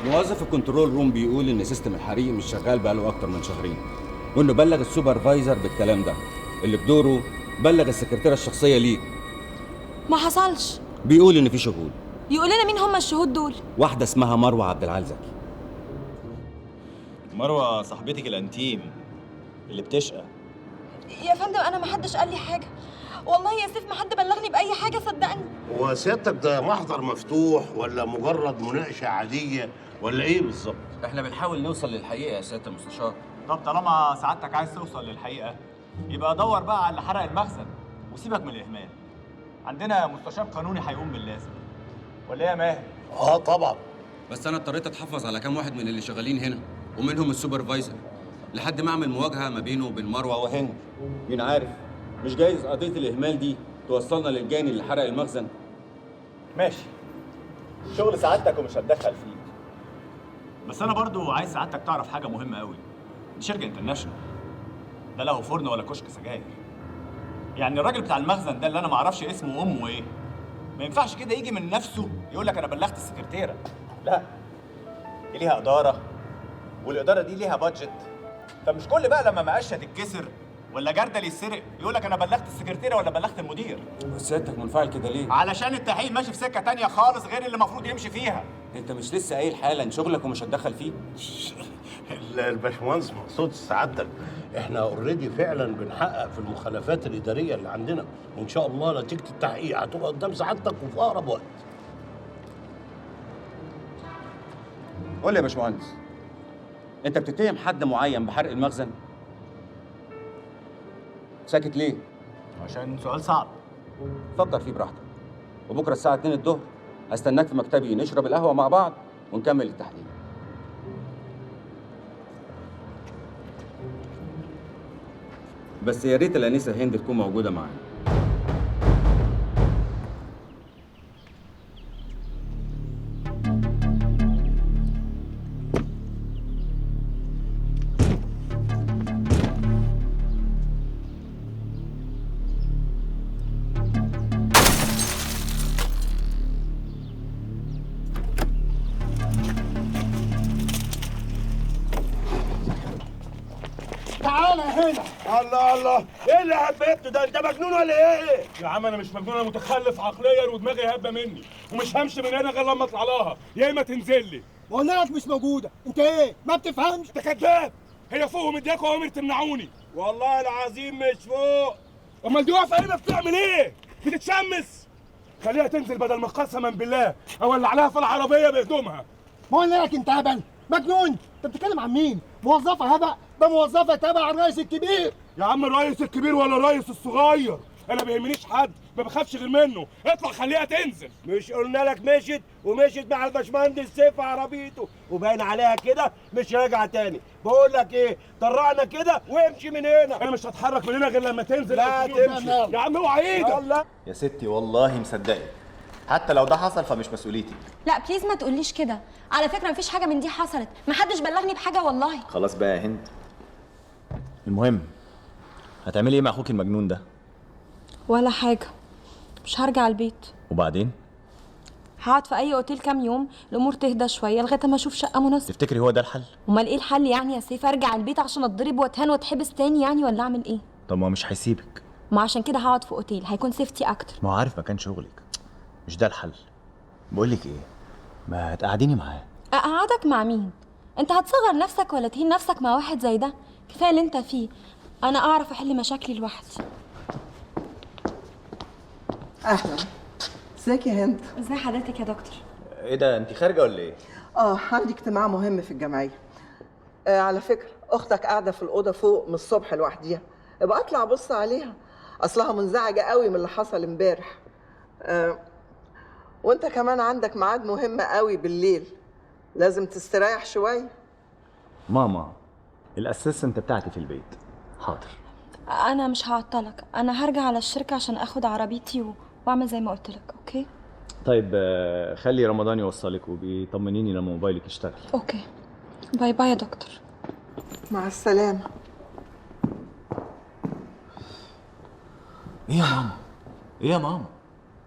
موظف الكنترول روم بيقول ان سيستم الحريق مش شغال بقاله اكتر من شهرين، وانه بلغ السوبرفايزر بالكلام ده، اللي بدوره بلغ السكرتيره الشخصيه ليك. ما حصلش. بيقول ان في شهود. يقول لنا مين هم الشهود دول؟ واحده اسمها مروه عبد العال زكي. مروه صاحبتك الانتيم اللي بتشقى. يا فندم انا ما حدش قال لي حاجه، والله يا سيف ما حد بلغني باي حاجه صدقني. هو سيادتك ده محضر مفتوح ولا مجرد مناقشه عاديه ولا ايه بالظبط؟ احنا بنحاول نوصل للحقيقه يا سياده المستشار. طب طالما سعادتك عايز توصل للحقيقه يبقى دور بقى على اللي حرق المخزن وسيبك من الاهمال. عندنا مستشار قانوني هيقوم باللازم، ولا ايه يا ماهر؟ طبعا. بس انا اضطريت اتحفظ على كام واحد من اللي شغالين هنا، ومنهم السوبرفايزر، لحد ما اعمل مواجهه ما بينه وبين مروه وهند. مين عارف، مش جايز قضيه الاهمال دي توصلنا للجاني اللي حرق المخزن. ماشي، شغل سعادتك ومش هتدخل فيه. بس انا برضو عايز سعادتك تعرف حاجه مهمه قوي. دي شركه انترناشونال، ده لا هو فرن ولا كشك سجاير. يعني الراجل بتاع المخزن ده اللي انا ما اعرفش اسمه وامه ايه، ما ينفعش كده يجي من نفسه يقول لك انا بلغت السكرتيره. لا، دي ليها اداره، والاداره دي ليها بادجت. فمش كل بقى لما مقشه تتكسر ولا جردل يتسرق يقول لك انا بلغت السكرتيره ولا بلغت المدير. بس سيادتك منفعل كده ليه؟ علشان التحقيق ماشي في سكه تانية خالص غير اللي المفروض يمشي فيها. انت مش لسه قايل حالا شغلك ومش هتدخل فيه؟ الباشمهندس مقصود سعادتك احنا اوريدي فعلا بنحقق في المخالفات الاداريه اللي عندنا، وان شاء الله نتيجه التحقيق هتبقى قدام سعادتك وفي اقرب وقت. قول لي يا باشمهندس، انت بتتهم حد معين بحرق المخزن؟ ساكت ليه؟ عشان سؤال صعب. فكر فيه براحتك، وبكره الساعه 2 الظهر هستناك في مكتبي نشرب القهوه مع بعض ونكمل التحقيق. بس يا ريت الانسه هند تكون موجوده معانا. تعالى هنا. الله الله، ايه اللي هببته ده؟ انت مجنون ولا ايه؟ يا عم انا مش مجنون، انا متخلف عقليا ودماغي هبه مني، ومش همشي من هنا غير لما اطلع لها، يا اما تنزل لي. بقول لك مش موجوده، انت ايه؟ ما بتفهمش؟ انت كذاب، هي فوق مدياكوا اوامر تمنعوني. والله العظيم مش فوق. امال دي واقفه هنا بتعمل ايه؟ بتتشمس؟ خليها تنزل بدل ما قسما بالله اولع لها في العربيه بهدومها. بقول لك انت هبل مجنون. انت بتتكلم عن مين؟ موظفه هبق؟ ده موظفه تبع الرئيس الكبير. يا عم الرئيس الكبير ولا الرئيس الصغير، انا ما بيهمنيش حد، ما بخافش غير منه. اطلع خليها تنزل. مش قلنا لك مشيت ومشيت مع الباشمهندس سيف في عربيته وباين عليها كده مش راجعه تاني. بقول لك ايه، طرقنا كده وامشي من هنا. انا مش هتحرك من هنا غير لما تنزل. لا تمشي يا عم اوعى ايدك. يلا. يا ستي والله مصدقك، حتى لو ده حصل فمش مسؤوليتي. لا بليز ما تقوليش كده، على فكره مفيش حاجه من دي حصلت، ما حدش بلغني بحاجه والله. خلاص بقى يا هند، المهم هتعملي ايه مع اخوك المجنون ده؟ ولا حاجه، مش هرجع البيت. وبعدين؟ هقعد في اي اوتيل كام يوم الامور تهدى شويه لغايه ما اشوف شقه مناسبه. تفتكري هو ده الحل؟ امال ايه الحل يعني يا سيف؟ ارجع البيت عشان اتضرب واتهان واتحبس تاني يعني، ولا اعمل ايه؟ طب ما هو مش هيسيبك. ما عشان كده هقعد في اوتيل، هيكون سيفتي اكتر. ما هو عارف مكان شغلك، مش ده الحل. بقول لك ايه، ما تقعديني معاه. اقعدك مع مين؟ انت هتصغر نفسك ولا تهين نفسك مع واحد زي ده؟ كفايه اللي انت فيه، انا اعرف احل مشاكلي لوحدي. اهلا، ازيك يا هند؟ ازي حضرتك يا دكتور؟ ايه ده، انت خارجه ولا ايه؟ عندي اجتماع مهم في الجمعيه. على فكره اختك قاعده في الاوضه فوق من الصبح لوحديها، ابقى اطلع ابص عليها، اصلها منزعجه قوي من اللي حصل امبارح. وانت كمان عندك ميعاد مهم قوي بالليل، لازم تستريح شويه. ماما، الاسيستنت بتاعتي في البيت. حاضر. انا مش هعطلك، انا هرجع على الشركه عشان اخد عربيتي واعمل زي ما قلت لك. اوكي؟ طيب خلي رمضان يوصلك وبيطمنيني لما موبايلك يشتغل. اوكي، باي باي يا دكتور. مع السلامه. ايه يا ماما؟ ايه يا ماما؟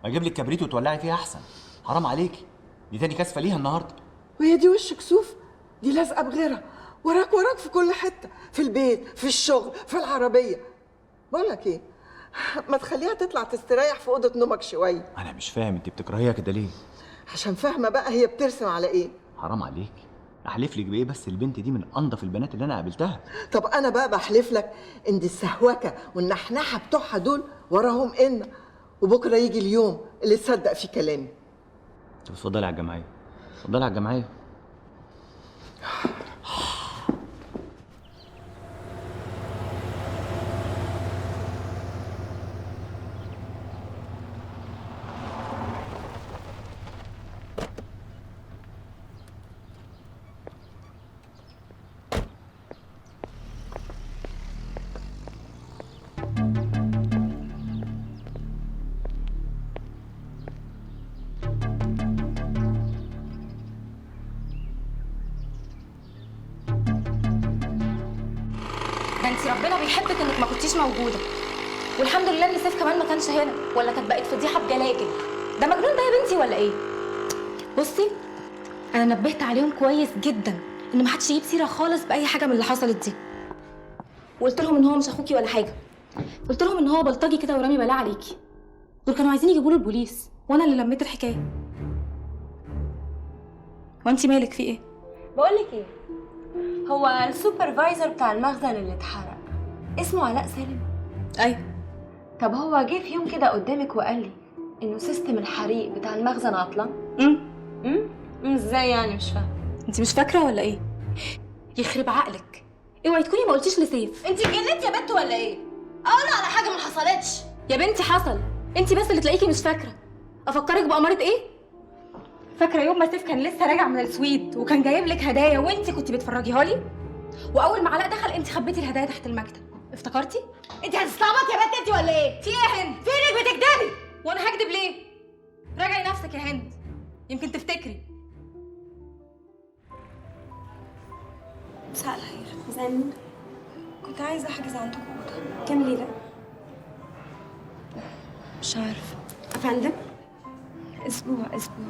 اجيب لك كبريت وتولعي فيها احسن، حرام عليكي، دي تاني كاسفه ليها النهارده. وهي دي وش كسوف؟ دي لازقه بغيرها، وراك وراك في كل حته، في البيت، في الشغل، في العربيه. بقول لك ايه، ما تخليها تطلع تستريح في اوضه نومك شويه. انا مش فاهم انت بتكرهيها كده ليه؟ عشان فاهمه بقى هي بترسم على ايه. حرام عليك، احلف لك بايه بس البنت دي من انضف البنات اللي انا قابلتها. طب انا بقى بحلف لك ان دي السهوكه والنحنحه بتوعها دول وراهم ان، وبكره يجي اليوم اللي تصدق فيه كلامي. طب اتفضلي على الجمعيه، اتفضلي على الجمعيه. ده انت ربنا بيحبك انك ما كنتيش موجوده، والحمد لله ان سيف كمان ما كانش هنا، ولا كانت بقت فضيحه بجلاجل. ده مجنون ده يا بنتي ولا ايه؟ بصي، انا نبهت عليهم كويس جدا ان ما حدش يجيب سيره خالص باي حاجه من اللي حصلت دي، وقلت لهم ان هو مش اخوكي ولا حاجه، قلت لهم ان هو بلطجي كده ورامي بلاء عليكي. دول كانوا عايزين يجيبوا له البوليس، وانا اللي لميت الحكايه. وانتي مالك في ايه؟ بقول لك ايه، هو السوبرفايزر بتاع المخزن اللي اتحرق اسمه علاء سالم؟ ايوه. طب هو جه في يوم كده قدامك وقال لي انه سيستم الحريق بتاع المخزن عطلان؟ ازاي يعني؟ مش فاهمه. انت مش فاكره ولا ايه؟ يخرب عقلك، اوعي تكوني ما قلتيش لسيف. انت اتجننتي يا بنت ولا ايه؟ اقول على حاجه ما حصلتش. يا بنتي حصل، انت بس اللي تلاقيكي مش فاكره. افكرك بأمارة ايه؟ فاكره يوم ما سيف كان لسه راجع من السويد وكان جايب لك هدايا وانت كنت بتفرجيها لي، واول ما علاء دخل انت خبيتي الهدايا تحت المكتب، افتكرتي؟ انت هتستعبطي يا بنت انت ولا ايه؟ في ايه يا هند؟ فينك بتكدبي؟ وانا هكدب ليه؟ راجعي نفسك يا هند، يمكن تفتكري. مساء الخير. مساء النور. كنت عايزة أحجز عندكم أوضة. كام ليلة؟ مش عارفه. أفندم؟ أسبوع. اتفضلي.